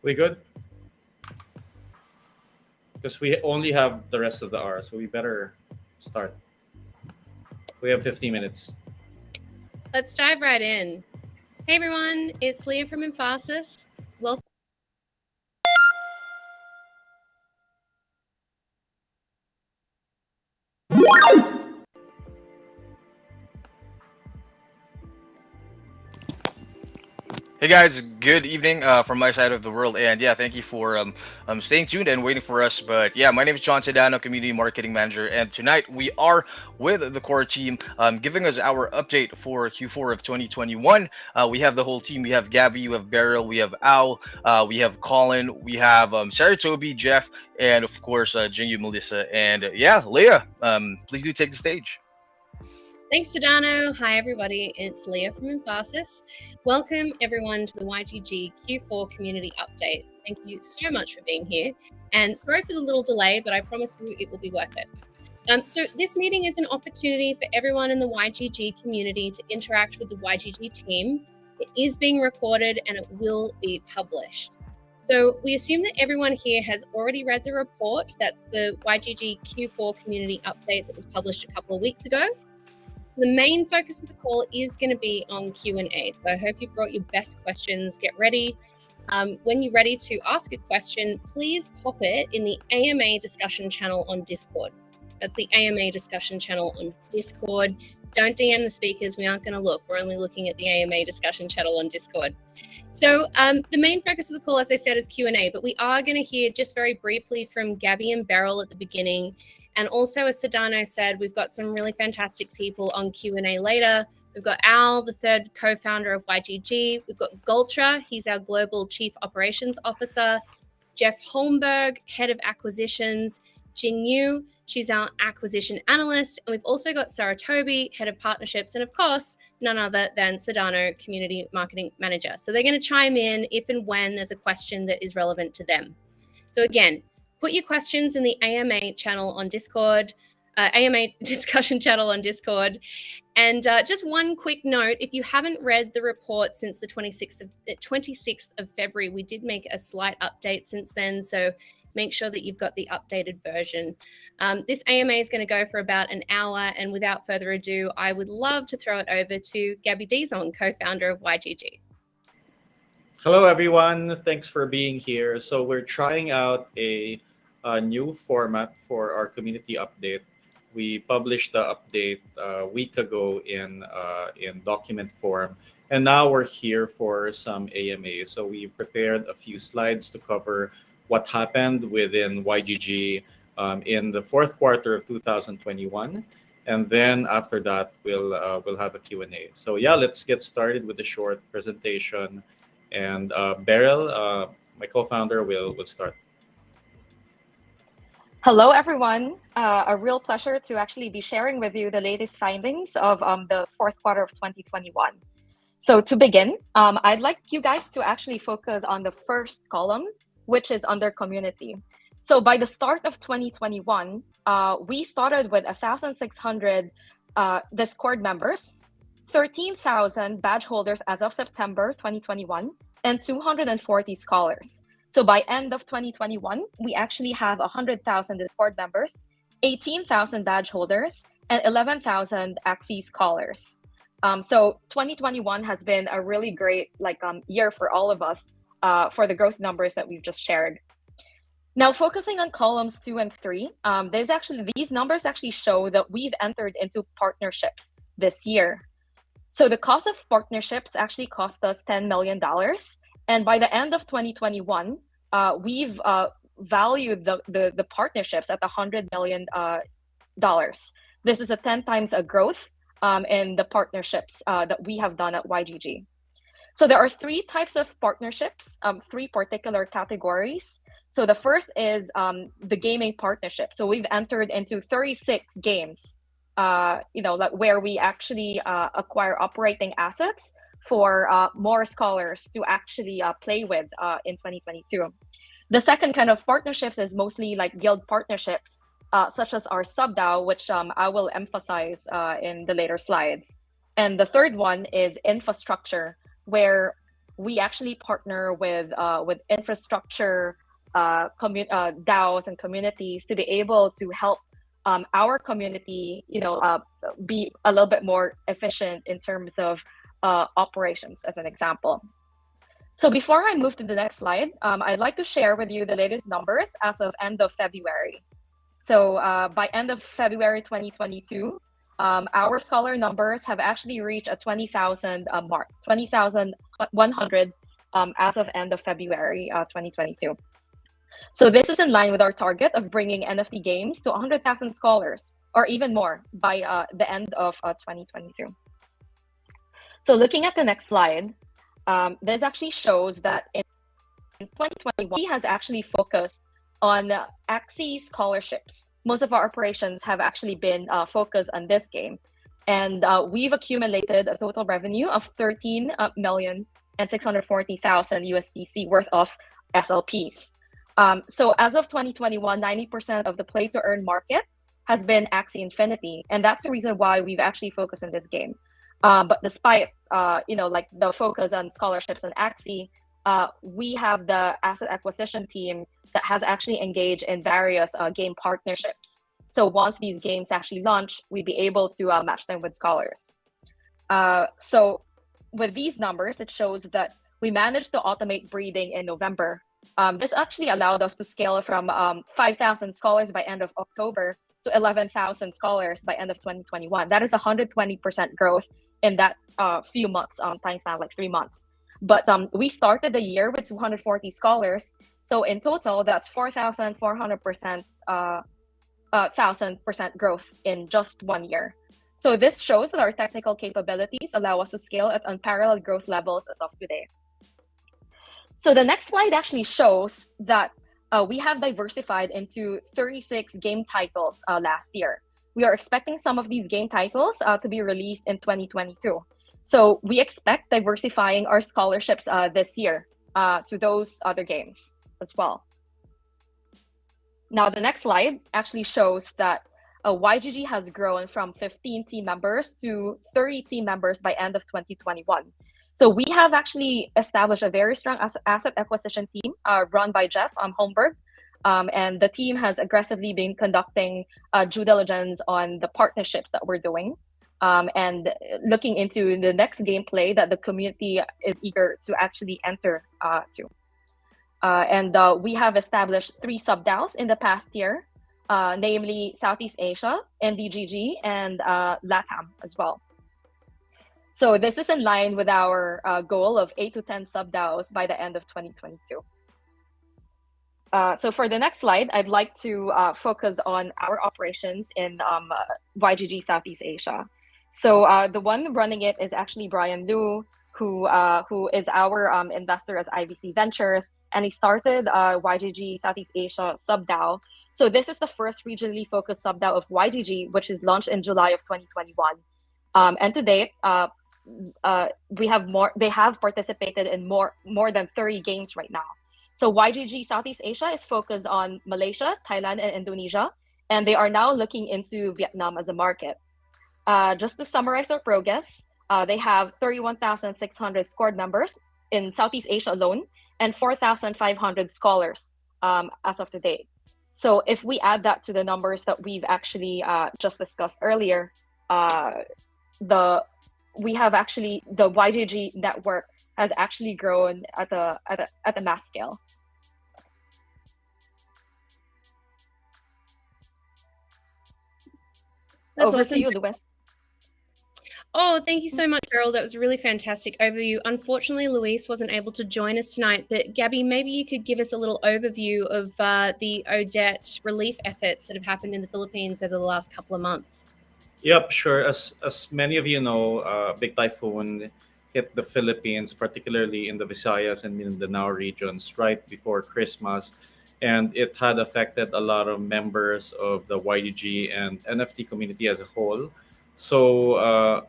We good? Because we only have the rest of the hour, so we better start. We have 15 minutes. Let's dive right in. Hey everyone, it's Leah from Emphasis. Welcome. Hey guys, good evening from my side of the world, and yeah, thank you for staying tuned and waiting for us. But yeah, my name is John Sedano, Community Marketing Manager, and tonight we are with the core team, giving us our update for Q4 of 2021. We have the whole team. We have Gabby, we have Beryl, we have Al, we have Colin, we have Sarah, Toby, Jeff, and of course Jinyu, Melissa, and yeah, Leah. Please do take the stage. Thanks, Sedano. Hi everybody, it's Leah from Emphasis. Welcome everyone to the YGG Q4 Community Update. Thank you so much for being here. And sorry for the little delay, but I promise you it will be worth it. So this meeting is an opportunity for everyone in the YGG community to interact with the YGG team. It is being recorded and it will be published. So we assume that everyone here has already read the report. That's the YGG Q4 Community Update that was published a couple of weeks ago. So the main focus of the call is going to be on Q&A. So I hope you brought your best questions. Get ready. When you're ready to ask a question, please pop it in the AMA discussion channel on Discord. That's the AMA discussion channel on Discord. Don't DM the speakers. We aren't going to look. We're only looking at the AMA discussion channel on Discord. So the main focus of the call, as I said, is Q&A, but we are going to hear just very briefly from Gabby and Beryl at the beginning. And also, as Sedano said, we've got some really fantastic people on Q&A later. We've got Al, the third co-founder of YGG. We've got Gultra, he's our Global Chief Operations Officer. Jeff Holmberg, Head of Acquisitions. Jinyu, she's our Acquisition Analyst. And we've also got Sarah Toby, Head of Partnerships. And of course, none other than Sedano, Community Marketing Manager. So they're going to chime in if and when there's a question that is relevant to them. So again, put your questions in the AMA channel on Discord, AMA discussion channel on Discord. And just one quick note, if you haven't read the report since the 26th of February, we did make a slight update since then. So make sure that you've got the updated version. This AMA is going to go for about an hour. And without further ado, I would love to throw it over to Gabby Dizon, co-founder of YGG. Hello, everyone. Thanks for being here. So we're trying out a new format for our community update. We published the update a week ago in document form, and now we're here for some AMA. So we prepared a few slides to cover what happened within YGG in the fourth quarter of 2021, and then after that we'll have a Q&A. So yeah, let's get started with a short presentation. And Beryl, my co-founder, will start. Hello, everyone. A real pleasure to actually be sharing with you the latest findings of the fourth quarter of 2021. So to begin, I'd like you guys to actually focus on the first column, which is under community. So by the start of 2021, we started with 1,600 Discord members, 13,000 badge holders as of September 2021, and 240 scholars. So by end of 2021, we actually have 100,000 Discord members, 18,000 badge holders, and 11,000 Axie scholars. So 2021 has been a really great year for all of us for the growth numbers that we've just shared. Now, focusing on columns 2 and 3, these numbers actually show that we've entered into partnerships this year. So the cost of partnerships actually cost us $10 million. And by the end of 2021, we've valued the partnerships at $100 million. This is a 10 times a growth in the partnerships that we have done at YGG. So there are 3 types of partnerships, 3 particular categories. So the first is the gaming partnership. So we've entered into 36 games, where we actually acquire operating assets for more scholars to actually play with in 2022. The second kind of partnerships is mostly like guild partnerships, such as our sub-DAO, which I will emphasize in the later slides. And the third one is infrastructure, where we actually partner with infrastructure, DAOs and communities to be able to help our community, be a little bit more efficient in terms of operations, as an example. So before I move to the next slide, I'd like to share with you the latest numbers as of end of February. So by end of February 2022, our scholar numbers have actually reached a 20,000 mark, 20,100 as of end of February 2022. So this is in line with our target of bringing NFT games to 100,000 scholars, or even more, by the end of 2022. So looking at the next slide, this actually shows that in 2021, he has actually focused on Axie scholarships. Most of our operations have actually been focused on this game. And we've accumulated a total revenue of 13,640,000 USDC worth of SLPs. So as of 2021, 90% of the play to earn market has been Axie Infinity. And that's the reason why we've actually focused on this game. But despite, like the focus on scholarships and Axie, we have the asset acquisition team that has actually engaged in various game partnerships. So once these games actually launch, we'd be able to match them with scholars. So with these numbers, it shows that we managed to automate breeding in November. This actually allowed us to scale from 5,000 scholars by end of October to 11,000 scholars by end of 2021. That is 120% growth in that few months, time span, like 3 months. But we started the year with 240 scholars. So in total, that's 4,400% 1,000% growth in just 1 year. So this shows that our technical capabilities allow us to scale at unparalleled growth levels as of today. So the next slide actually shows that we have diversified into 36 game titles last year. We are expecting some of these game titles to be released in 2022. So we expect diversifying our scholarships this year to those other games as well. Now, the next slide actually shows that YGG has grown from 15 team members to 30 team members by end of 2021. So we have actually established a very strong asset acquisition team run by Jeff Holmberg. And the team has aggressively been conducting due diligence on the partnerships that we're doing and looking into the next gameplay that the community is eager to actually enter to. And we have established 3 sub-DAOs in the past year, namely Southeast Asia, NDGG, and LATAM as well. So this is in line with our goal of 8 to 10 sub-DAOs by the end of 2022. So for the next slide, I'd like to focus on our operations in YGG Southeast Asia. So the one running it is actually Brian Liu, who is our investor as IVC Ventures, and he started YGG Southeast Asia sub-DAO. So this is the first regionally focused sub-DAO of YGG, which is launched in July of 2021. And to date, they have participated in more than 30 games right now. So YGG Southeast Asia is focused on Malaysia, Thailand, and Indonesia, and they are now looking into Vietnam as a market. Just to summarize their progress, they have 31,600 scored members in Southeast Asia alone and 4,500 scholars as of the date. So if we add that to the numbers that we've actually just discussed earlier, the YGG network has actually grown at a mass scale. That's Over awesome. to you, Louis. Oh, thank you so much, Beryl. That was a really fantastic overview. Unfortunately, Luis wasn't able to join us tonight, but Gabby, maybe you could give us a little overview of the Odette relief efforts that have happened in the Philippines over the last couple of months. Yep, sure. As many of you know, big typhoon hit the Philippines, particularly in the Visayas and Mindanao regions, right before Christmas, and it had affected a lot of members of the YGG and NFT community as a whole. So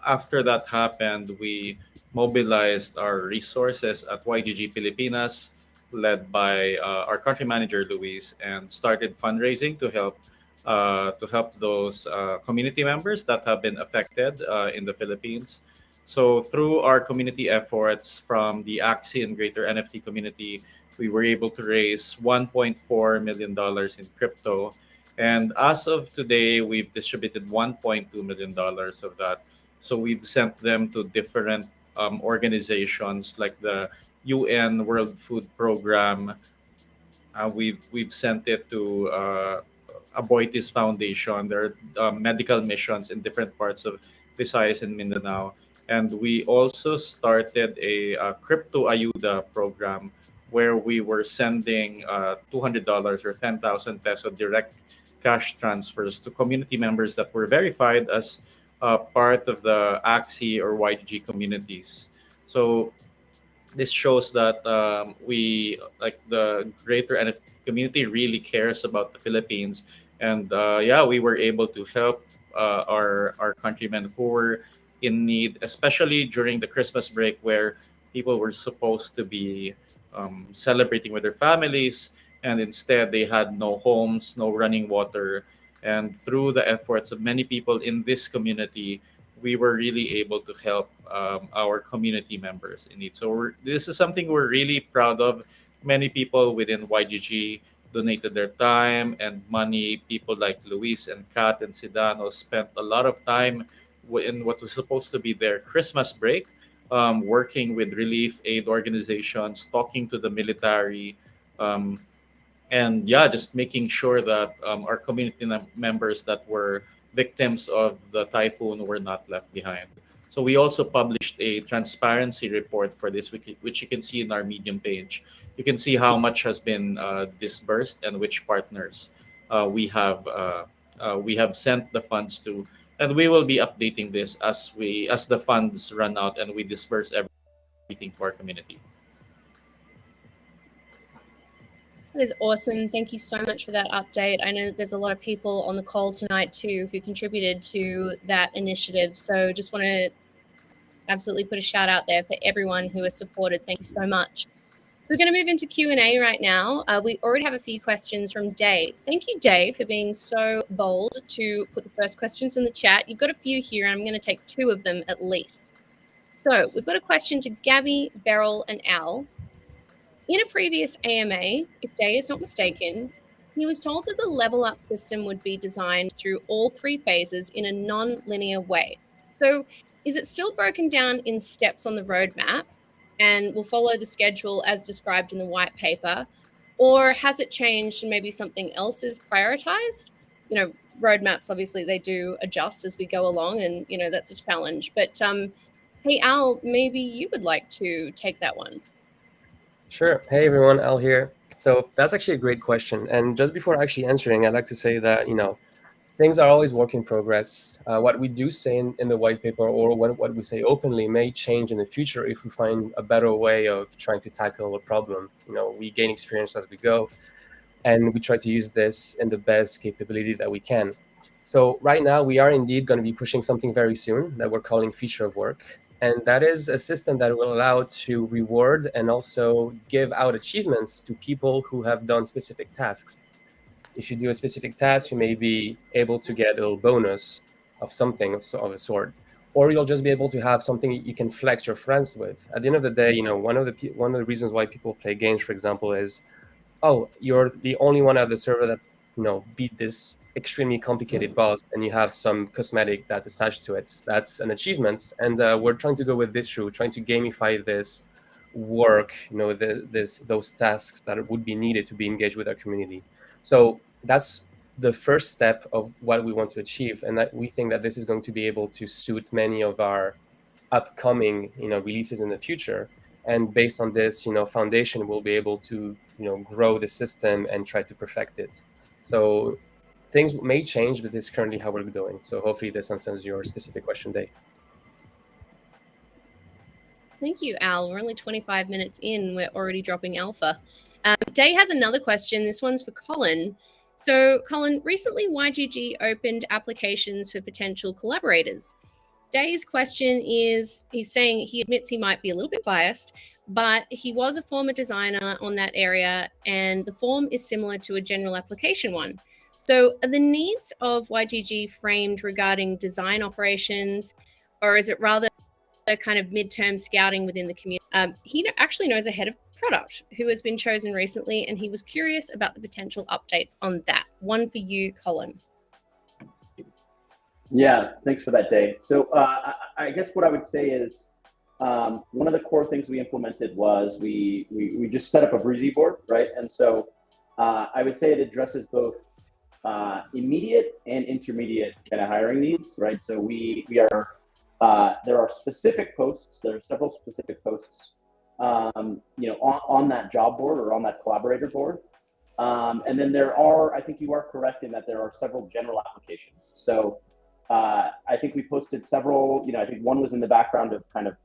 after that happened, we mobilized our resources at YGG Pilipinas, led by our country manager Luis, and started fundraising to help those community members that have been affected in the Philippines. So through our community efforts from the Axie and greater NFT community, we were able to raise $1.4 million in crypto. And as of today, we've distributed $1.2 million of that. So we've sent them to different organizations like the UN World Food Program. We've sent it to Aboitiz Foundation. There are medical missions in different parts of Visayas and Mindanao. And we also started a crypto ayuda program where we were sending $200 or 10,000 peso direct cash transfers to community members that were verified as part of the AXI or YGG communities. So this shows that we like the greater NFT community really cares about the Philippines, and yeah, we were able to help our countrymen who were in need, especially during the Christmas break where people were supposed to be celebrating with their families, and instead they had no homes, no running water, and through the efforts of many people in this community we were really able to help our community members in need. So this is something we're really proud of. Many people within YGG donated their time and money. People like Luis and Kat and Sidano spent a lot of time in what was supposed to be their Christmas break, working with relief aid organizations, talking to the military, um, and yeah, just making sure that our community members that were victims of the typhoon were not left behind. So we also published a transparency report for this, which you can see in our Medium page. You can see how much has been disbursed and which partners we have sent the funds to, and we will be updating this as the funds run out and we disperse everything to our community. That is awesome. Thank you so much for that update. I know that there's a lot of people on the call tonight too who contributed to that initiative. So just want to absolutely put a shout out there for everyone who has supported. Thank you so much. So we're going to move into Q&A right now. We already have a few questions from Dave. Thank you, Dave, for being so bold to put the first questions in the chat. You've got a few here, and I'm going to take two of them at least. So we've got a question to Gabby, Beryl, and Al. In a previous AMA, if Day is not mistaken, he was told that the level up system would be designed through all three phases in a non-linear way. So is it still broken down in steps on the roadmap and will follow the schedule as described in the white paper? Or has it changed and maybe something else is prioritized? Roadmaps, obviously, they do adjust as we go along, and, that's a challenge. But hey, Al, maybe you would like to take that one. Sure. Hey, everyone, Al here. So that's actually a great question. And just before actually answering, I'd like to say that, things are always work in progress. What we do say in the white paper or what we say openly may change in the future if we find a better way of trying to tackle a problem. We gain experience as we go, and we try to use this in the best capability that we can. So right now, we are indeed going to be pushing something very soon that we're calling Feature of Work. And that is a system that will allow to reward and also give out achievements to people who have done specific tasks. If you do a specific task, you may be able to get a little bonus of something of a sort, or you'll just be able to have something you can flex your friends with. At the end of the day, one of the reasons why people play games, for example, is, oh, you're the only one at the server that beat this extremely complicated boss, and you have some cosmetic that's attached to it. That's an achievement, and we're trying to go with this route, trying to gamify this work, those tasks that would be needed to be engaged with our community. So that's the first step of what we want to achieve, and that we think that this is going to be able to suit many of our upcoming releases in the future. And based on this foundation, we'll be able to grow the system and try to perfect it. So things may change, but this is currently how we're doing. So hopefully this answers your specific question, Dave. Thank you, Al. We're only 25 minutes in. We're already dropping alpha. Day has another question. This one's for Colin. So, Colin, recently YGG opened applications for potential collaborators. Day's question is, he's saying he admits he might be a little bit biased, but he was a former designer on that area, and the form is similar to a general application one. So are the needs of YGG framed regarding design operations, or is it rather other kind of midterm scouting within the community. He actually knows a head of product who has been chosen recently, and he was curious about the potential updates on that. One for you, Colin. Yeah, thanks for that, Dave. So I guess what I would say is one of the core things we implemented was we just set up a breezy board, right? And so I would say it addresses both immediate and intermediate kind of hiring needs, right? So we are there are specific posts. There are several specific posts, on that job board or on that collaborator board. And then there are, I think you are correct in that there are several general applications. So I think we posted several, I think one was in the background of kind of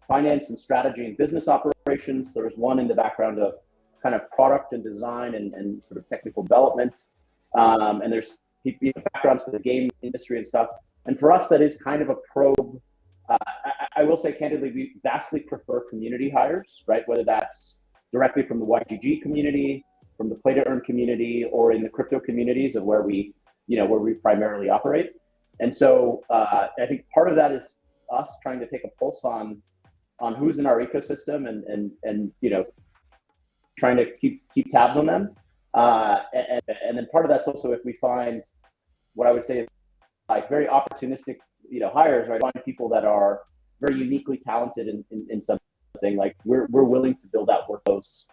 finance and strategy and business operations. There was one in the background of kind of product and design and sort of technical development. And there's backgrounds for the game industry and stuff. And for us, that is kind of a probe. I will say candidly, we vastly prefer community hires, right? Whether that's directly from the YGG community, from the play to earn community, or in the crypto communities of where we primarily operate. And so I think part of that is us trying to take a pulse on who's in our ecosystem and trying to keep tabs on them. And then part of that's also if we find what I would say is like very opportunistic, hires, right? Find people that are very uniquely talented in something, like we're willing to build out workflows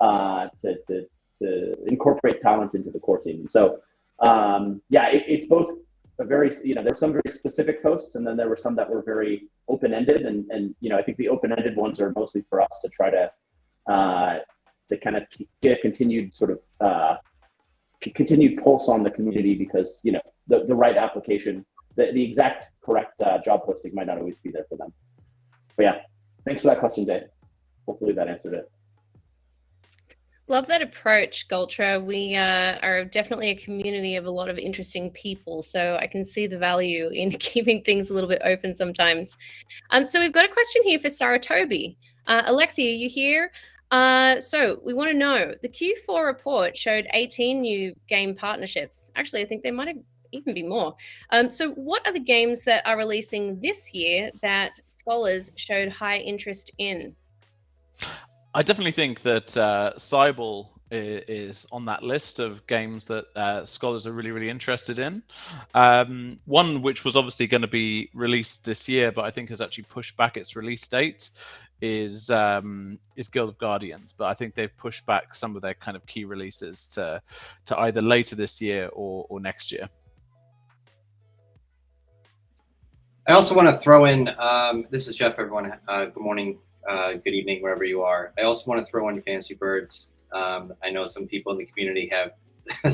to incorporate talent into the core team. And so it's both a very, there were some very specific posts, and then there were some that were very open-ended, and I think the open-ended ones are mostly for us to try to kind of get a continued sort of continued pulse on the community, because the right application, the exact correct job posting might not always be there for them. But yeah, thanks for that question, Dave. Hopefully that answered it. Love that approach, Gultra. We are definitely a community of a lot of interesting people, so I can see the value in keeping things a little bit open sometimes. So we've got a question here for Saratobi. Alexia, are you here? So we want to know, the Q4 report showed 18 new game partnerships. Actually, I think there might have even be more. So what are the games that are releasing this year that scholars showed high interest in? I definitely think that Cybele is on that list of games that scholars are really, really interested in. One which was obviously going to be released this year, but I think has actually pushed back its release date, is Guild of Guardians. But I think they've pushed back some of their kind of key releases to either later this year or next year. I also want to throw in, this is Jeff, everyone. Good morning, good evening, wherever you are. I also want to throw in Fancy Birds. I know some people in the community have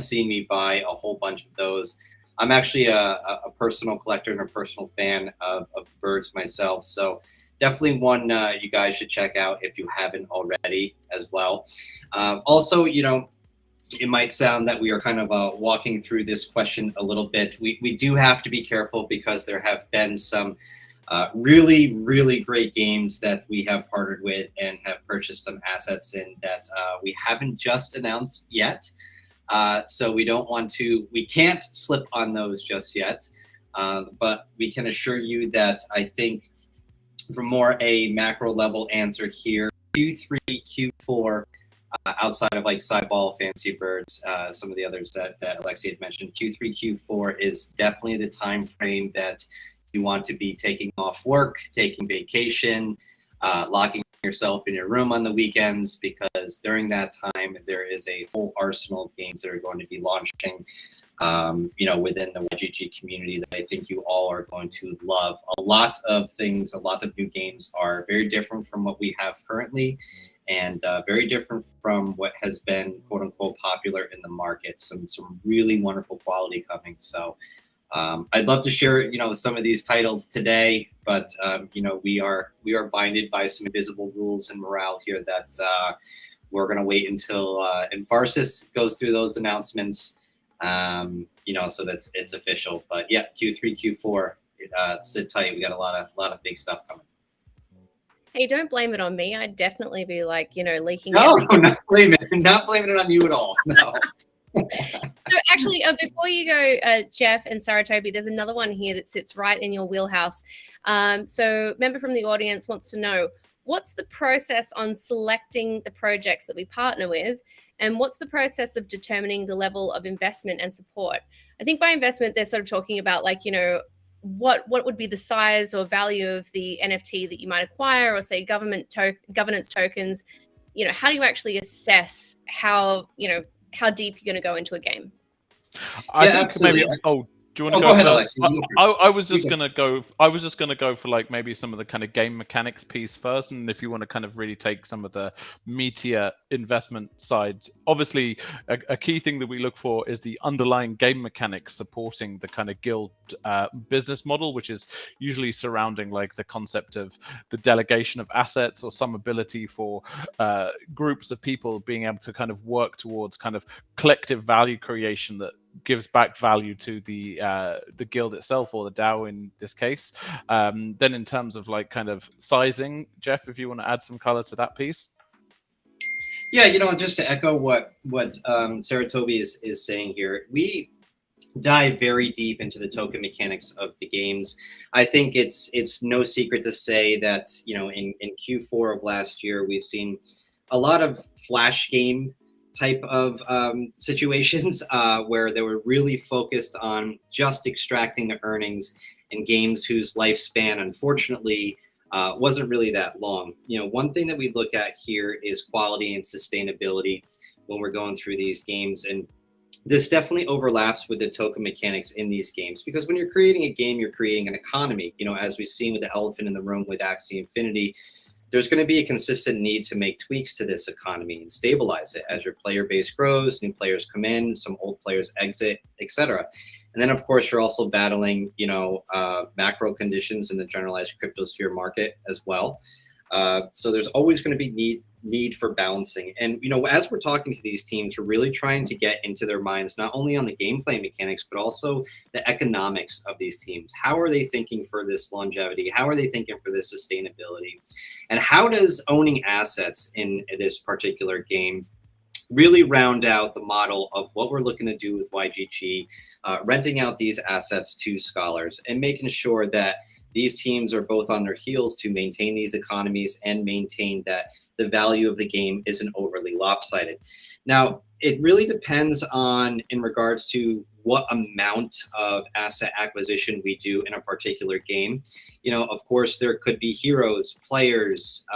seen me buy a whole bunch of those. I'm actually a personal collector and a personal fan of birds myself. So definitely one you guys should check out if you haven't already as well. Also, it might sound that we are kind of walking through this question a little bit. We do have to be careful because there have been some really, really great games that we have partnered with and have purchased some assets in that we haven't just announced yet. So we can't slip on those just yet. But we can assure you that I think from more a macro level answer here, Q3, Q4, outside of like Cybele, Fancy Birds, some of the others that Alexia had mentioned, Q3, Q4 is definitely the time frame that you want to be taking off work, taking vacation, locking yourself in your room on the weekends, because during that time there is a whole arsenal of games that are going to be launching within the YGG community that I think you all are going to love. A lot of new games are very different from what we have currently, and very different from what has been quote unquote popular in the market. Some really wonderful quality coming. So I'd love to share, some of these titles today, but we are binded by some invisible rules and morale here that we're going to wait until Enfarsis goes through those announcements, so that's it's official. But yeah, Q3, Q4, sit tight. We got a lot of big stuff coming. Hey, don't blame it on me. I'd definitely be like, leaking No, everything. not blaming it on you at all. No. So Actually, before you go, Jeff and Saratobi, there's another one here that sits right in your wheelhouse. So, member from the audience wants to know, what's the process on selecting the projects that we partner with, and what's the process of determining the level of investment and support? I think by investment, they're sort of talking about, like, you know, what would be the size or value of the NFT that you might acquire, or say governance tokens. You know, how do you actually assess how deep you're going to go into a game? I Yeah, think absolutely. maybe. Oh, do you want to Oh, go go ahead, first? Alex. You I was just can- gonna go. I was just gonna go for like maybe some of the kind of game mechanics piece first, and if you want to kind of really take some of the meatier investment side, obviously a key thing that we look for is the underlying game mechanics supporting the kind of guild business model, which is usually surrounding like the concept of the delegation of assets or some ability for groups of people being able to kind of work towards kind of collective value creation that gives back value to the guild itself, or the DAO in this case. Then in terms of like kind of sizing, Jeff, if you want to add some color to that piece. Yeah, just to echo what Saratobi is saying here, we dive very deep into the token mechanics of the games. I think it's no secret to say that in Q4 of last year we've seen a lot of flash game type of situations where they were really focused on just extracting the earnings in games whose lifespan, unfortunately, wasn't really that long. One thing that we look at here is quality and sustainability when we're going through these games, and this definitely overlaps with the token mechanics in these games, because when you're creating a game, you're creating an economy. As we've seen with the elephant in the room with Axie Infinity, there's going to be a consistent need to make tweaks to this economy and stabilize it as your player base grows, new players come in, some old players exit, etc. And then, of course, you're also battling, macro conditions in the generalized cryptosphere market as well. So there's always going to be need for balancing. And, as we're talking to these teams, we're really trying to get into their minds, not only on the gameplay mechanics, but also the economics of these teams. How are they thinking for this longevity? How are they thinking for this sustainability? And how does owning assets in this particular game really round out the model of what we're looking to do with YGG, renting out these assets to scholars and making sure that these teams are both on their heels to maintain these economies and maintain that the value of the game isn't overly lopsided. Now, it really depends on, in regards to what amount of asset acquisition we do in a particular game. Of course, there could be heroes, players,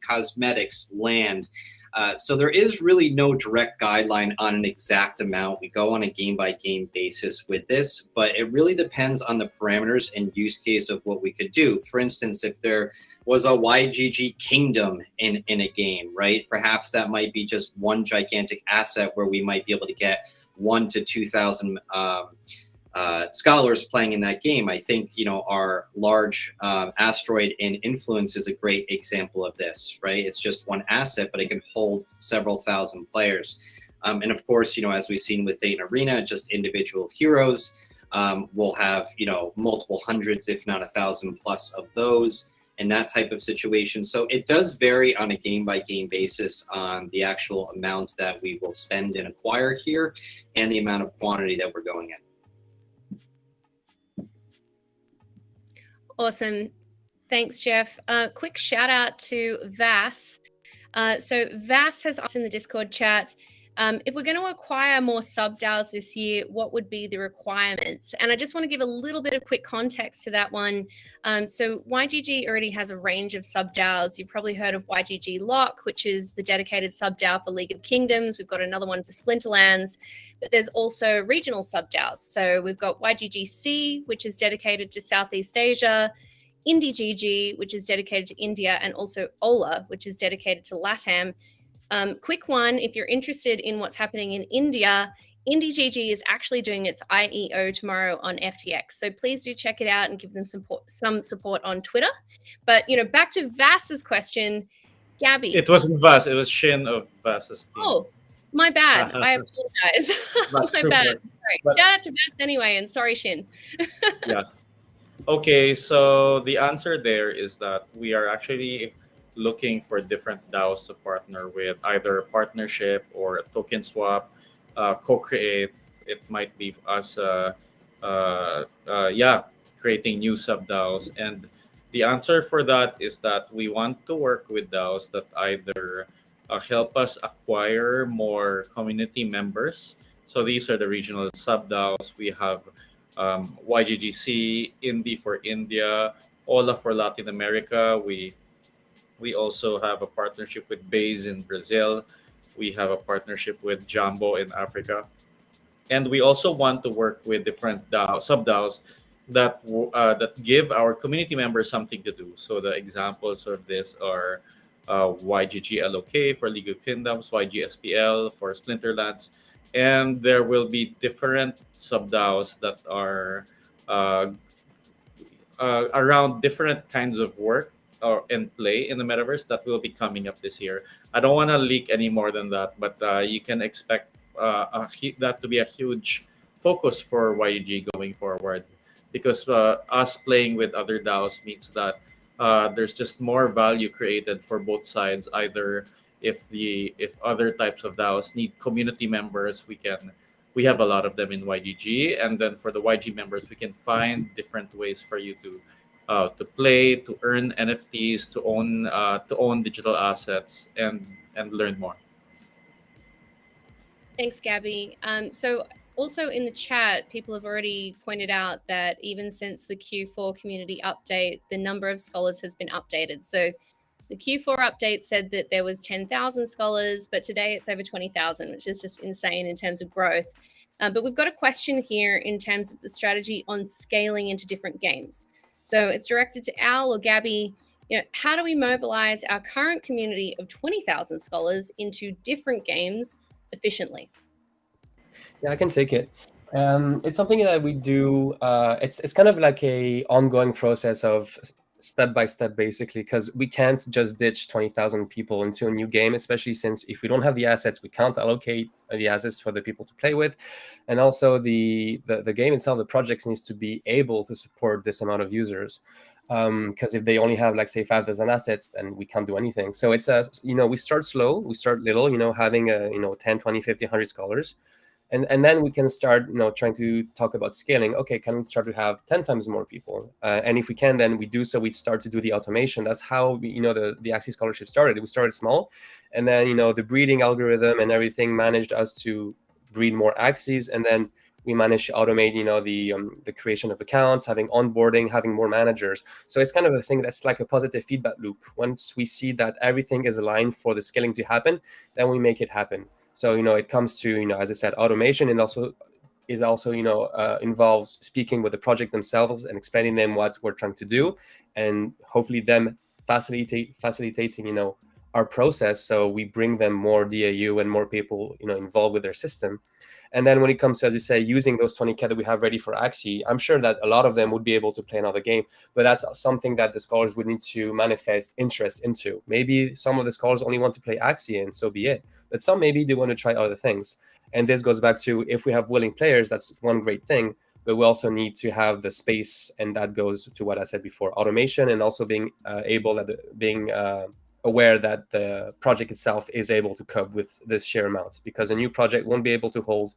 cosmetics, land. So there is really no direct guideline on an exact amount. We go on a game-by-game basis with this, but it really depends on the parameters and use case of what we could do. For instance, if there was a YGG kingdom in a game, right? Perhaps that might be just one gigantic asset where we might be able to get 1,000 to 2,000 scholars playing in that game. I think our large asteroid in influence is a great example of this, right? It's just one asset, but it can hold several thousand players. And of course, as we've seen with Dayton Arena, just individual heroes will have multiple hundreds, if not 1,000 plus of those in that type of situation. So it does vary on a game-by-game basis on the actual amount that we will spend and acquire here and the amount of quantity that we're going in. Awesome. Thanks, Jeff. Quick shout out to Vass. So Vass has asked in the Discord chat, if we're going to acquire more sub-DAOs this year, what would be the requirements? And I just want to give a little bit of quick context to that one. So YGG already has a range of sub-DAOs. You've probably heard of YGG Lock, which is the dedicated sub-DAO for League of Kingdoms. We've got another one for Splinterlands, but there's also regional sub-DAOs. So we've got YGG C, which is dedicated to Southeast Asia, IndieGG, which is dedicated to India, and also Ola, which is dedicated to LATAM. Quick one, if you're interested in what's happening in India, IndieGG is actually doing its IEO tomorrow on FTX. So please do check it out and give them some support on Twitter. But, back to Vass's question, Gabby. It wasn't Vass, it was Shin of Vass's team. Oh, my bad. I apologize. My bad. Sorry. Shout out to Vass anyway, and sorry, Shin. Yeah. Okay, so the answer there is that we are actually looking for different DAOs to partner with, either partnership or a token swap, co-create, it might be us, yeah, creating new sub DAOs. And the answer for that is that we want to work with DAOs that either help us acquire more community members. So these are the regional sub DAOs. We have YGGC, Indie for India, Ola for Latin America. We also have a partnership with Base in Brazil. We have a partnership with Jumbo in Africa, and we also want to work with different DAO, sub DAOs that give our community members something to do. So the examples of this are YGG LOK for League of Kingdoms, YGSPL for Splinterlands, and there will be different sub DAOs that are uh, around different kinds of work or and play in the metaverse that will be coming up this year. I don't want to leak any more than that, but you can expect that to be a huge focus for YG going forward, because us playing with other DAOs means that there's just more value created for both sides. Either if other types of DAOs need community members, we have a lot of them in YGG, and then for the YG members, we can find different ways for you to play, to earn NFTs, to own digital assets, and learn more. Thanks, Gabby. So also in the chat, people have already pointed out that even since the Q4 community update, the number of scholars has been updated. So the Q4 update said that there was 10,000 scholars, but today it's over 20,000, which is just insane in terms of growth. But we've got a question here in terms of the strategy on scaling into different games. So it's directed to Al or Gabby. How do we mobilize our current community of 20,000 scholars into different games efficiently? Yeah, I can take it. It's something that we do. It's kind of like a ongoing process of step by step, basically, because we can't just ditch 20,000 people into a new game, especially since if we don't have the assets, we can't allocate the assets for the people to play with, and also the game itself, the projects needs to be able to support this amount of users. Because if they only have, like, say, 5,000 assets, then we can't do anything. So it's we start slow, we start little, having 10, 20, 50, 100 scholars, and then we can start trying to talk about scaling. Okay, can we start to have 10 times more people? And if we can, then we do so. We start to do the automation. That's how the Axie scholarship started. We started small, and then the breeding algorithm and everything managed us to breed more Axies, and then we managed to automate the creation of accounts, having onboarding, having more managers. So it's kind of a thing that's like a positive feedback loop. Once we see that everything is aligned for the scaling to happen, then we make it happen. So it comes to as I said, automation, and also involves speaking with the projects themselves and explaining them what we're trying to do, and hopefully them facilitating our process, so we bring them more DAU and more people involved with their system. And then when it comes to, as you say, using those 20K that we have ready for Axie, I'm sure that a lot of them would be able to play another game, but that's something that the scholars would need to manifest interest into. Maybe some of the scholars only want to play Axie, and so be it. But some maybe they want to try other things. And this goes back to, if we have willing players, that's one great thing, but we also need to have the space, and that goes to what I said before, automation, and also being aware that the project itself is able to cope with this sheer amount, because a new project won't be able to hold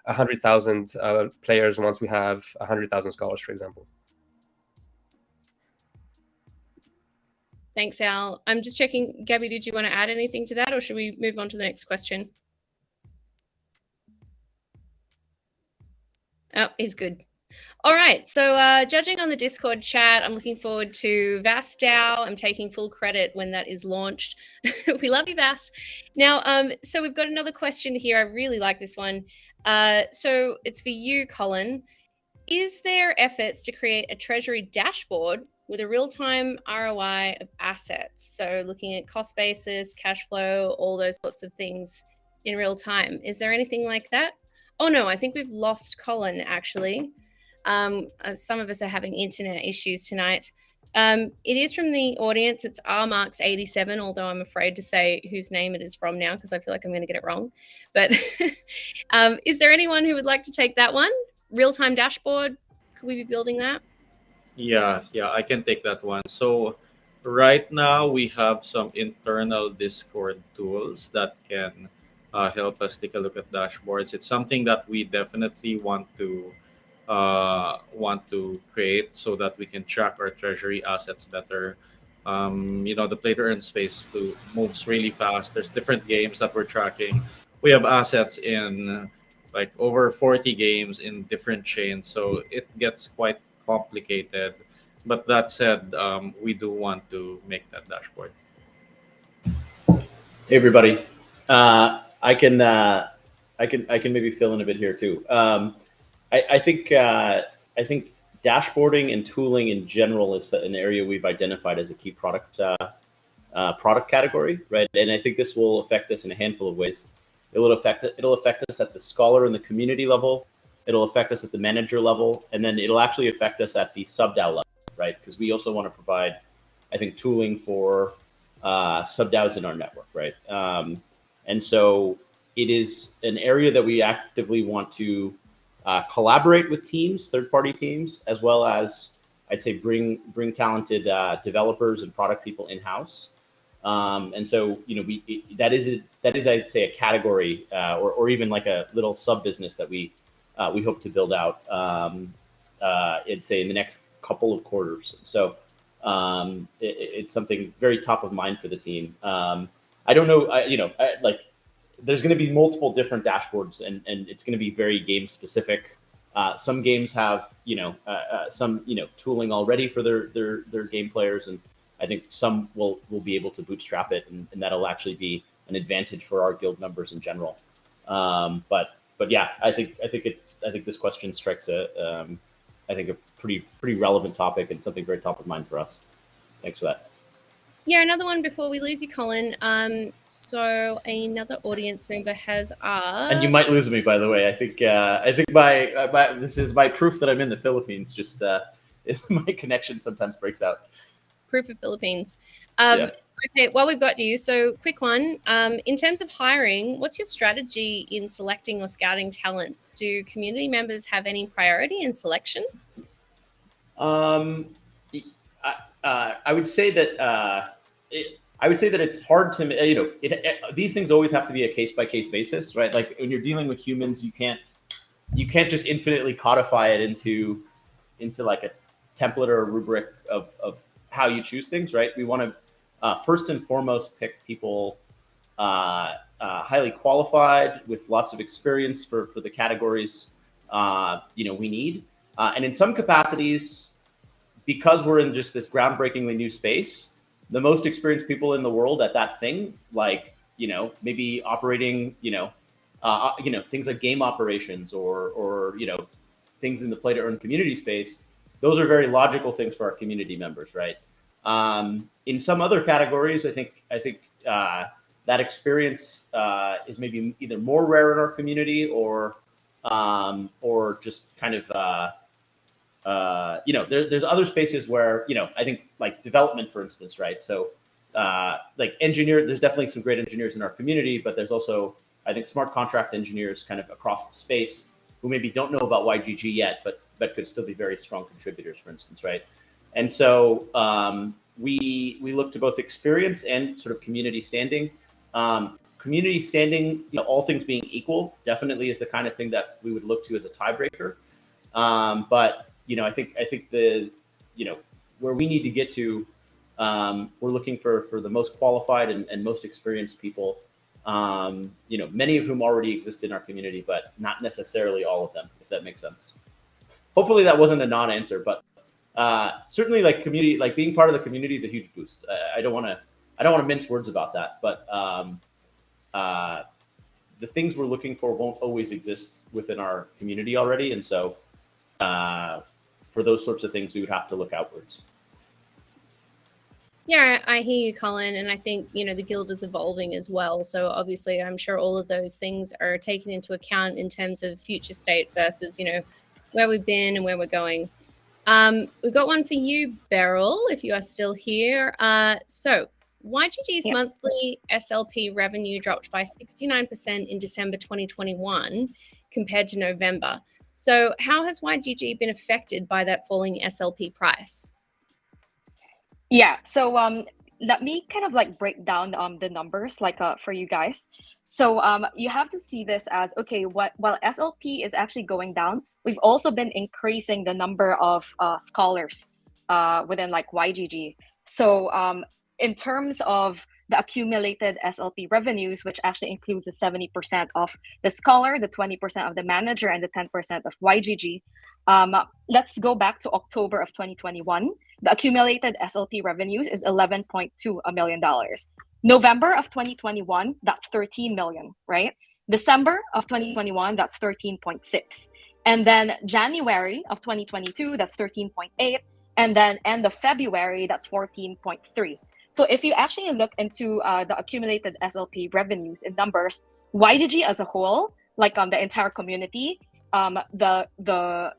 100,000 players once we have 100,000 scholars, for example. Thanks, Al. I'm just checking. Gabby, did you want to add anything to that, or should we move on to the next question? Oh, he's good. All right, so judging on the Discord chat, I'm looking forward to Vass DAO. I'm taking full credit when that is launched. We love you, Vass. Now, so we've got another question here. I really like this one. So it's for you, Colin. Is there efforts to create a treasury dashboard with a real-time ROI of assets? So looking at cost basis, cash flow, all those sorts of things in real time. Is there anything like that? Oh no, I think we've lost Colin, actually. Some of us are having internet issues tonight. It is from the audience. It's rmarks87, although I'm afraid to say whose name it is from now because I feel like I'm going to get it wrong. But is there anyone who would like to take that one? Real-time dashboard? Could we be building that? Yeah, I can take that one. So right now we have some internal Discord tools that can help us take a look at dashboards. It's something that we definitely want to create so that we can track our treasury assets better. The play to earn space to moves really fast. There's different games that we're tracking. We have assets in like over 40 games in different chains, so it gets quite complicated. But that said, we do want to make that dashboard. Hey everybody, I can maybe fill in a bit here too. I think dashboarding and tooling in general is an area we've identified as a key product category, right? And I think this will affect us in a handful of ways. It'll affect us at the scholar and the community level. It'll affect us at the manager level, and then it'll actually affect us at the sub-DAO level, right? Because we also want to provide, I think, tooling for sub-DAOs in our network, right? And so it is an area that we actively want to collaborate with teams, third-party teams, as well as I'd say bring talented developers and product people in-house. And so that is I'd say a category or even like a little sub business that we hope to build out. I'd say in the next couple of quarters. So it's something very top of mind for the team. I don't know, there's going to be multiple different dashboards, and it's going to be very game specific. Some games have some tooling already for their game players, and I think some will be able to bootstrap it, and that'll actually be an advantage for our guild members in general. But yeah, I think this question strikes a pretty relevant topic and something very top of mind for us. Thanks for that. Yeah, another one before we lose you, Colin. So another audience member has asked, and you might lose me, by the way. I think my this is my proof that I'm in the Philippines. Just my connection sometimes breaks out. Proof of Philippines. Yeah. Okay, well, we've got you. So quick one. In terms of hiring, what's your strategy in selecting or scouting talents? Do community members have any priority in selection? I would say that it's hard to these things always have to be a case by case basis, right? Like when you're dealing with humans, you can't just infinitely codify it into like a template or a rubric of how you choose things, right? We want to first and foremost pick people highly qualified with lots of experience for the categories we need, and in some capacities, because we're in just this groundbreakingly new space, the most experienced people in the world at that thing, like maybe operating things like game operations or things in the play to earn community space, those are very logical things for our community members, right? In some other categories, I think that experience is maybe either more rare in our community or just kind of there's other spaces where I think like development, for instance, right? So like there's definitely some great engineers in our community, but there's also I think smart contract engineers kind of across the space who maybe don't know about YGG yet, but could still be very strong contributors, for instance, right? And so we look to both experience and sort of community standing. Community standing, all things being equal, definitely is the kind of thing that we would look to as a tiebreaker. But I think the where we need to get to, we're looking for the most qualified and most experienced people. Many of whom already exist in our community, but not necessarily all of them, if that makes sense. Hopefully that wasn't a non-answer, but certainly like community, like being part of the community is a huge boost. I don't want to mince words about that, but the things we're looking for won't always exist within our community already, and so for those sorts of things, we would have to look outwards. Yeah, I hear you, Colin, and I think the guild is evolving as well. So obviously, I'm sure all of those things are taken into account in terms of future state versus where we've been and where we're going. We've got one for you, Beryl, if you are still here. So YGG's monthly SLP revenue dropped by 69% in December 2021 compared to November. So how has YGG been affected by that falling SLP price? Yeah, so let me kind of like break down the numbers like for you guys. So you have to see this as okay. While SLP is actually going down, we've also been increasing the number of scholars within like YGG. So in terms of the accumulated SLP revenues, which actually includes the 70% of the scholar, the 20% of the manager, and the 10% of YGG. Let's go back to October of 2021. The accumulated SLP revenues is $11.2 million. November of 2021, that's 13 million, right? December of 2021, that's 13.6. And then January of 2022, that's 13.8. And then end of February, that's 14.3. So if you actually look into the accumulated SLP revenues in numbers, YGG as a whole, like the entire community, the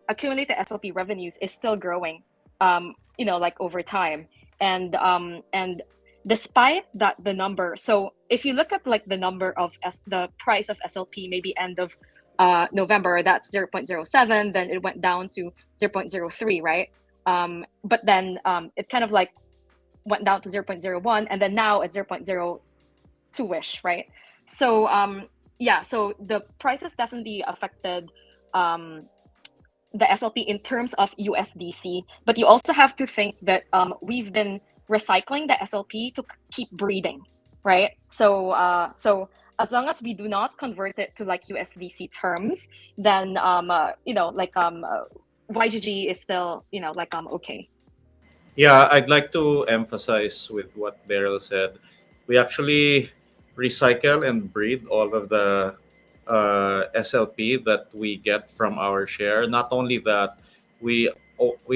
accumulated SLP revenues is still growing, like over time, and despite that the number. So if you look at like the number of the price of SLP, maybe end of November, that's 0.07, then it went down to 0.03, right? But then it kind of like went down to 0.01, and then now it's 0.02-ish, right? So so the prices definitely affected the SLP in terms of USDC, but you also have to think that we've been recycling the SLP to keep breeding, right? So as long as we do not convert it to like USDC terms, then YGG is still okay. Yeah, I'd like to emphasize with what Beryl said. We actually recycle and breed all of the SLP that we get from our share. Not only that, we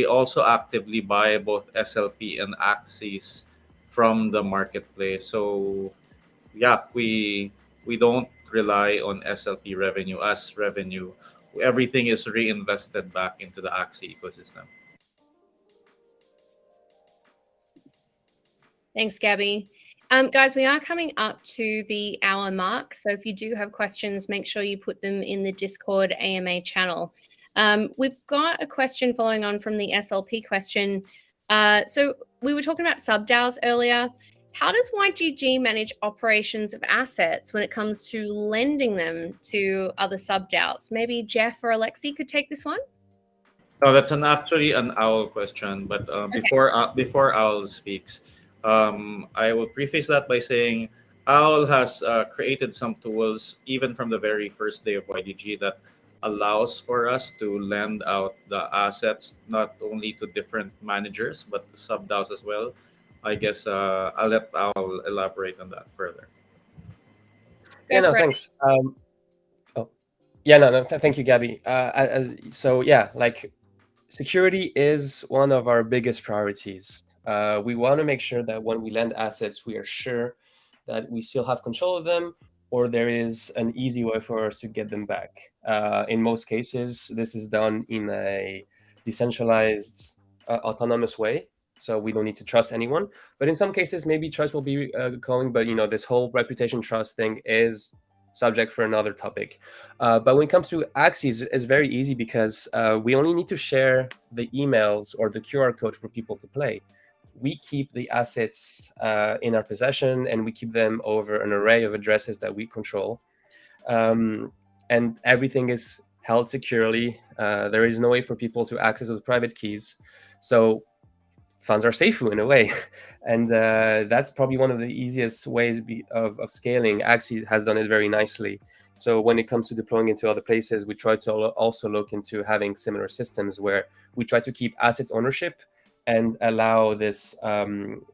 also actively buy both SLP and Axis from the marketplace. So yeah, we don't rely on SLP revenue as revenue. Everything is reinvested back into the Axie ecosystem. Thanks, Gabby. Guys, we are coming up to the hour mark. So if you do have questions, make sure you put them in the Discord AMA channel. We've got a question following on from the SLP question. So we were talking about sub-DAOs earlier. How does YGG manage operations of assets when it comes to lending them to other sub-DAOs? Maybe Jeff or Alexi could take this one. Oh, that's actually an owl question. But before Owl speaks, I will preface that by saying Owl has created some tools, even from the very first day of YDG, that allows for us to lend out the assets not only to different managers but to sub DAOs as well. I guess I'll let Owl elaborate on that further. Yeah, no, thanks. Thank you, Gabby. Like security is one of our biggest priorities. We want to make sure that when we lend assets, we are sure that we still have control of them, or there is an easy way for us to get them back. In most cases, this is done in a decentralized, autonomous way, so we don't need to trust anyone. But in some cases, maybe trust will be going. But this whole reputation trust thing is subject for another topic. But when it comes to Axis, it's very easy because we only need to share the emails or the QR code for people to play. We keep the assets in our possession, and we keep them over an array of addresses that we control. And everything is held securely. There is no way for people to access those private keys. So funds are safe in a way. And that's probably one of the easiest ways of scaling. Axie has done it very nicely. So when it comes to deploying into other places, we try to also look into having similar systems where we try to keep asset ownership and allow this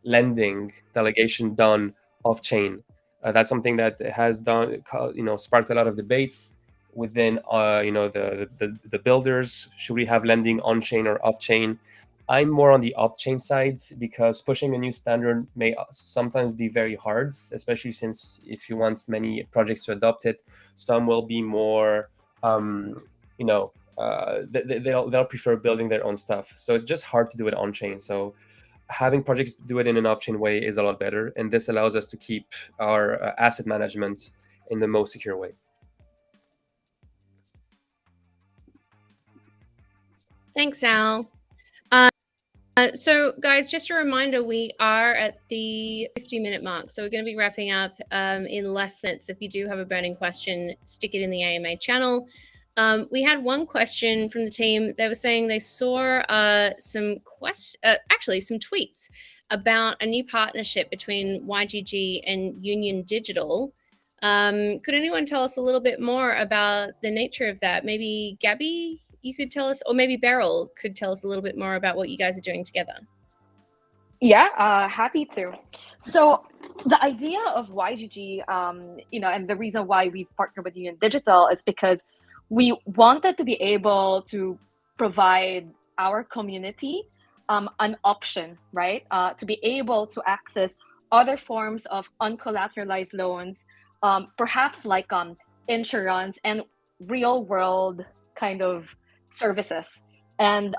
lending delegation done off-chain. That's something that has sparked a lot of debates within the builders. Should we have lending on-chain or off-chain? I'm more on the off-chain side because pushing a new standard may sometimes be very hard, especially since if you want many projects to adopt it, some will be more, they'll prefer building their own stuff. So it's just hard to do it on-chain. So having projects do it in an off-chain way is a lot better. And this allows us to keep our asset management in the most secure way. Thanks, Al. So, guys, just a reminder, we are at the 50-minute mark. So we're going to be wrapping up in less than. So if you do have a burning question, stick it in the AMA channel. We had one question from the team. They were saying they saw some tweets about a new partnership between YGG and Union Digital. Could anyone tell us a little bit more about the nature of that? Maybe Gabby, you could tell us, or maybe Beryl could tell us a little bit more about what you guys are doing together. Yeah, happy to. So the idea of YGG, and the reason why we've partnered with Union Digital is because we wanted to be able to provide our community an option, right? To be able to access other forms of uncollateralized loans, perhaps like insurance and real world kind of services. And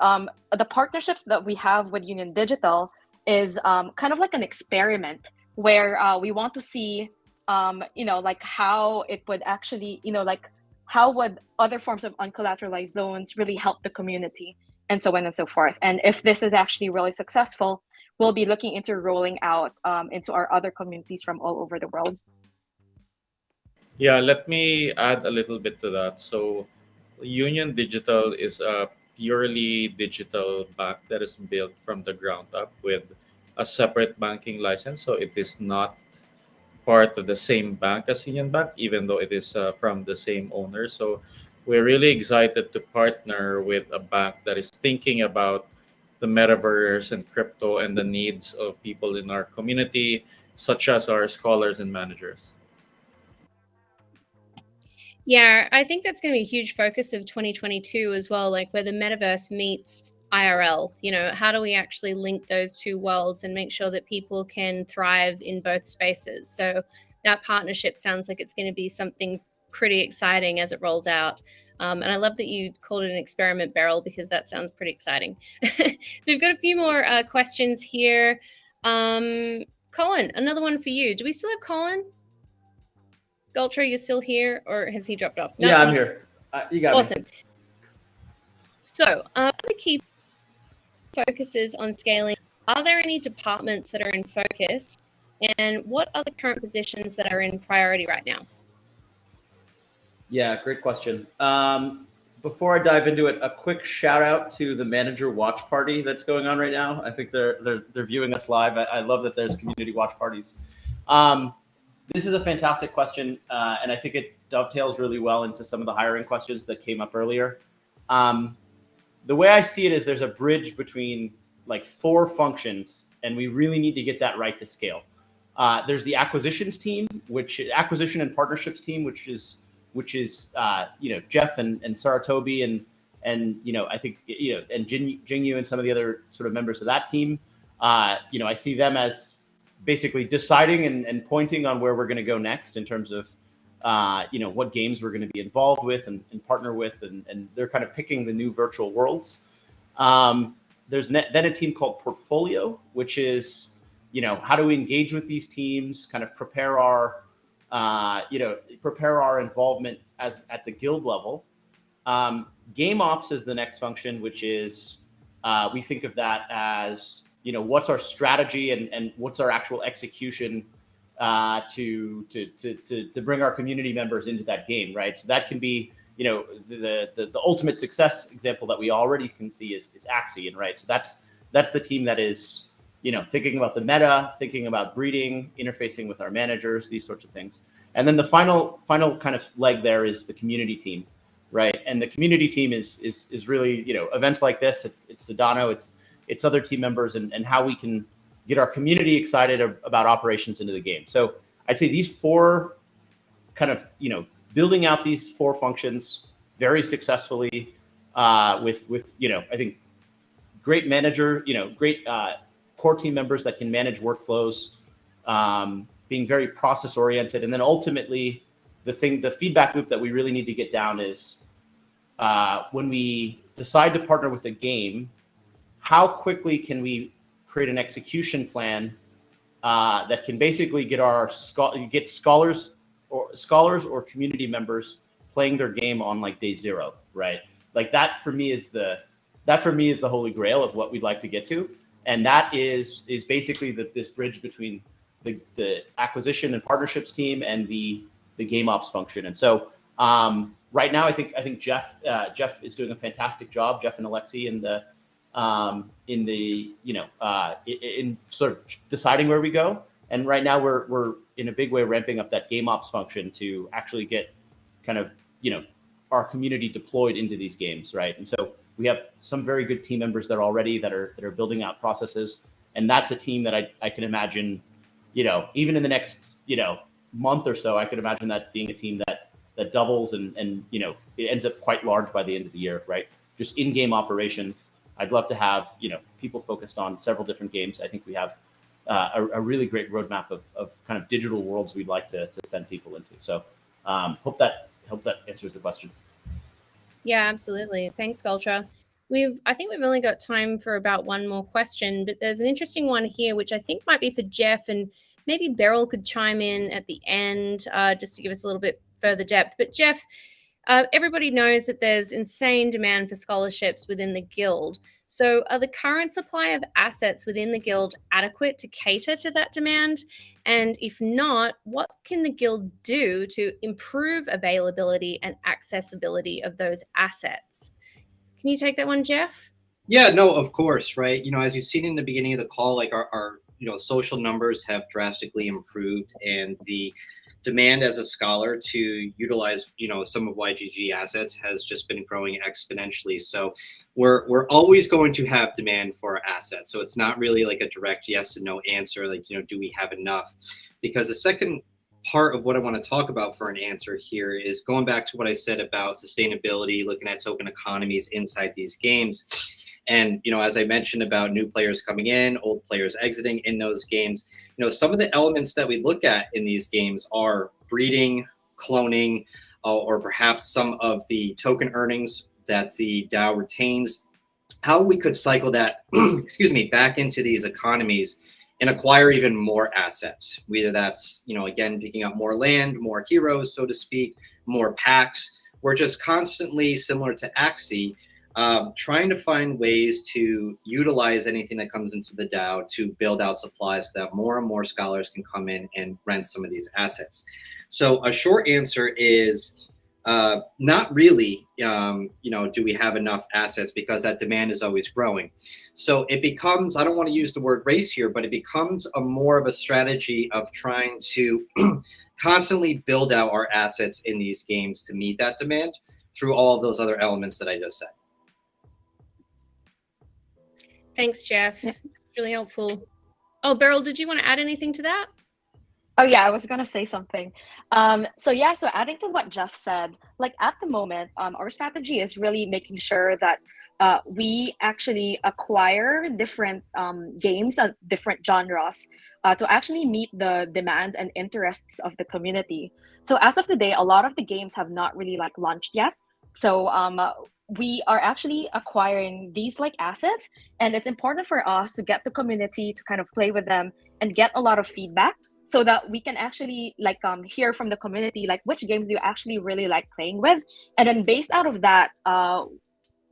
the partnerships that we have with Union Digital is kind of like an experiment where we want to see, like how it would actually, like how would other forms of uncollateralized loans really help the community and so on and so forth. And if this is actually really successful, we'll be looking into rolling out into our other communities from all over the world. Yeah, let me add a little bit to that. So, Union Digital is a purely digital bank that is built from the ground up with a separate banking license. So, it is not part of the same bank as Union Bank, even though it is from the same owner. So, we're really excited to partner with a bank that is thinking about the metaverse and crypto and the needs of people in our community, such as our scholars and managers. Yeah, I think that's going to be a huge focus of 2022 as well, like where the metaverse meets IRL. How do we actually link those two worlds and make sure that people can thrive in both spaces? So that partnership sounds like it's going to be something pretty exciting as it rolls out. And I love that you called it an experiment, Beryl, because that sounds pretty exciting. So we've got a few more questions here. Colin, another one for you. Do we still have Colin? Gultra, you still here, or has he dropped off? No, yeah, I'm here. You got awesome. me. So, the key focuses on scaling. Are there any departments that are in focus, and what are the current positions that are in priority right now? Yeah, great question. Before I dive into it, a quick shout out to the manager watch party that's going on right now. I think they're viewing us live. I love that there's community watch parties. This is a fantastic question, and I think it dovetails really well into some of the hiring questions that came up earlier. The way I see it is there's a bridge between like 4 functions, and we really need to get that right to scale. There's the acquisitions team, acquisition and partnerships team, which is Jeff and Saratobi and I think and Jingyu and some of the other sort of members of that team. I see them as basically deciding and pointing on where we're going to go next in terms of what games we're going to be involved with and partner with, and they're kind of picking the new virtual worlds. There's then a team called Portfolio, which is how do we engage with these teams, kind of prepare our involvement at the guild level. Game ops is the next function, which is we think of that as what's our strategy and what's our actual execution to bring our community members into that game, right? So that can be the ultimate success example that we already can see is Axion, right? So that's the team that is thinking about the meta, thinking about breeding, interfacing with our managers, these sorts of things. And then the final kind of leg there is the community team, right? And the community team is really events like this. It's Sedano, it's other team members, and how we can get our community excited about operations into the game. So I'd say these 4 kind of building out these 4 functions very successfully with I think great manager, great core team members that can manage workflows, being very process oriented, and then ultimately the feedback loop that we really need to get down is when we decide to partner with a game, how quickly can we create an execution plan that can basically get scholars or community members playing their game on like day 0, right? Like that for me is the holy grail of what we'd like to get to. and that is basically this bridge between the acquisition and partnerships team and the game ops function. And so right now, I think Jeff is doing a fantastic job. Jeff and Alexi in sort of deciding where we go. And right now we're in a big way ramping up that game ops function to actually get kind of our community deployed into these games, right? And so we have some very good team members there already that are building out processes, and that's a team that I can imagine, even in the next month or so, I could imagine that being a team that doubles and it ends up quite large by the end of the year, right? Just in-game operations. I'd love to have people focused on several different games. I think we have a really great roadmap of kind of digital worlds we'd like to send people into. So hope that answers the question. Yeah, absolutely. Thanks, Gultra. I think we've only got time for about one more question, but there's an interesting one here, which I think might be for Jeff, and maybe Beryl could chime in at the end just to give us a little bit further depth. But Jeff, everybody knows that there's insane demand for scholarships within the guild. So are the current supply of assets within the guild adequate to cater to that demand? And if not, what can the guild do to improve availability and accessibility of those assets? Can you take that one, Jeff? Yeah, no, of course, right? As you've seen in the beginning of the call, like our social numbers have drastically improved, and the demand as a scholar to utilize some of YGG assets has just been growing exponentially. So we're always going to have demand for our assets. So it's not really like a direct yes and no answer, like do we have enough? Because the second part of what I want to talk about for an answer here is going back to what I said about sustainability, looking at token economies inside these games. And, as I mentioned about new players coming in, old players exiting in those games, some of the elements that we look at in these games are breeding, cloning, or perhaps some of the token earnings that the DAO retains, how we could cycle that, back into these economies and acquire even more assets, whether that's, again, picking up more land, more heroes, so to speak, more packs. We're just constantly, similar to Axie, trying to find ways to utilize anything that comes into the DAO to build out supplies so that more and more scholars can come in and rent some of these assets. So a short answer is not really, do we have enough assets, because that demand is always growing. So it becomes, I don't want to use the word race here, but it becomes more of a strategy of trying to constantly build out our assets in these games to meet that demand through all of those other elements that I just said. Thanks, Jeff. Yeah. Really helpful. Oh, Beryl, did you want to add anything to that? Oh yeah, I was gonna say something. So adding to what Jeff said, like at the moment, our strategy is really making sure that we actually acquire different games and different genres to actually meet the demands and interests of the community. So as of today, a lot of the games have not really launched yet. So we are actually acquiring these assets, and it's important for us to get the community to kind of play with them and get a lot of feedback, so that we can actually hear from the community which games do you actually really like playing with, and then based out of that,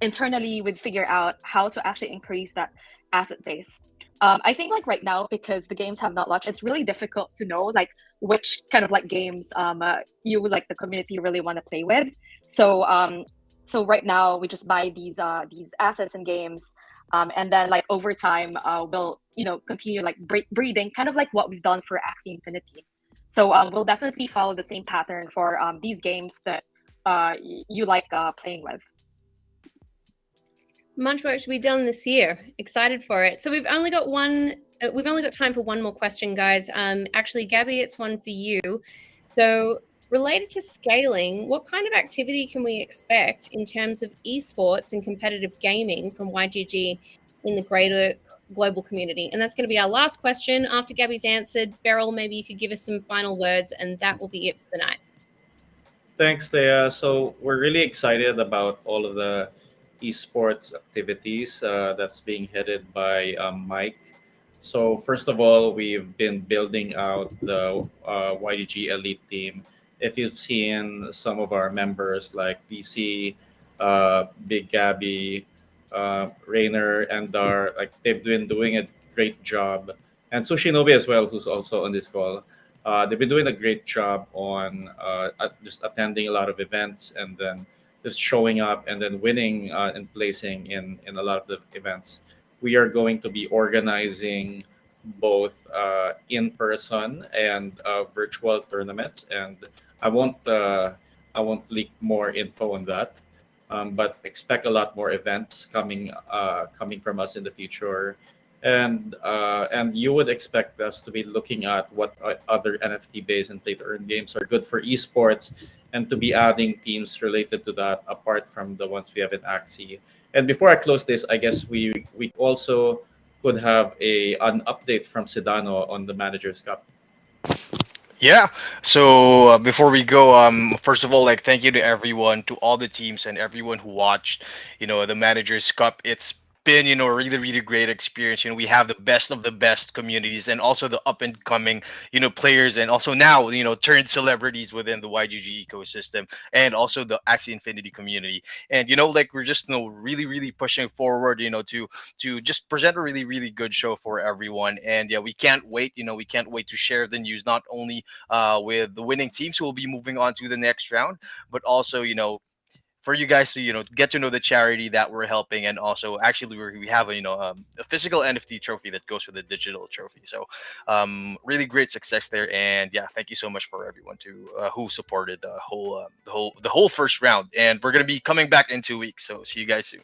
internally we'd figure out how to actually increase that asset base. I think right now, because the games have not launched, it's really difficult to know which kind of games you would the community really want to play with. So right now we just buy these assets and games, and then over time we'll continue breeding, kind of what we've done for Axie Infinity. So we'll definitely follow the same pattern for these games that you like playing with. Much work to be done this year. Excited for it. So we've only got time for one more question, guys. Actually, Gabby, it's one for you. So related to scaling, what kind of activity can we expect in terms of esports and competitive gaming from YGG in the greater global community? And that's going to be our last question. After Gabby's answered, Beryl, maybe you could give us some final words, and that will be it for the night. Thanks, Thea. So we're really excited about all of the esports activities that's being headed by Mike. So first of all, we've been building out the YGG Elite team. If you've seen some of our members like PC, Big Gabby, Rainer and Dar, like they've been doing a great job, and Sushinobe as well, who's also on this call. They've been doing a great job on just attending a lot of events and then just showing up and then winning and placing in a lot of the events. We are going to be organizing both in person and virtual tournaments, and I won't uh, I won't leak more info on that. But expect a lot more events coming from us in the future, and you would expect us to be looking at what other NFT based and play to earn games are good for esports, and to be adding teams related to that apart from the ones we have in Axie. And before I close this, I guess we also could have an update from Sedano on the Managers Cup. Yeah. So before we go, first of all, like thank you to everyone, to all the teams and everyone who watched, the Managers Cup. It's been, a really, really great experience. We have the best of the best communities and also the up and coming, players, and also now, turned celebrities within the YGG ecosystem and also the Axie Infinity community. And like we're just, really, really pushing forward, to just present a really, really good show for everyone. And yeah, we can't wait to share the news not only with the winning teams who will be moving on to the next round, but also for you guys to get to know the charity that we're helping, and also actually we have a physical NFT trophy that goes with the digital trophy. So really great success there, and yeah, thank you so much for everyone to who supported the whole first round, and we're gonna be coming back in 2 weeks. So see you guys soon.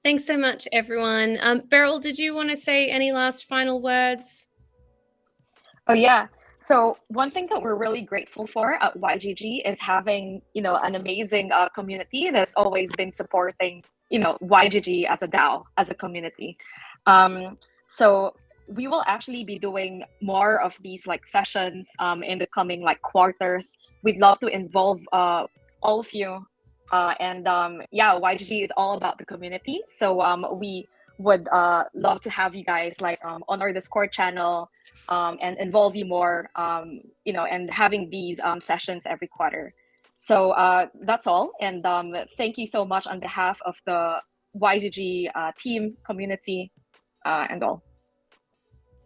Thanks so much, everyone. Beryl, did you want to say any last final words? Oh yeah. So one thing that we're really grateful for at YGG is having, an amazing community that's always been supporting, YGG as a DAO, as a community. So we will actually be doing more of these like sessions in the coming like quarters. We'd love to involve all of you. And yeah, YGG is all about the community. So we would love to have you guys like on our Discord channel, and involve you more, and having these sessions every quarter. So that's all. And thank you so much on behalf of the YGG team, community, and all.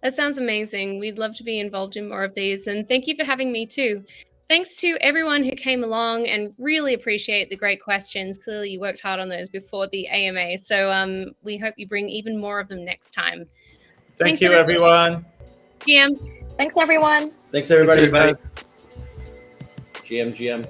That sounds amazing. We'd love to be involved in more of these. And thank you for having me too. Thanks to everyone who came along, and really appreciate the great questions. Clearly, you worked hard on those before the AMA. So we hope you bring even more of them next time. Thank you, everyone. GM. Thanks, everyone. Thanks, everybody. Thanks, everybody. GM.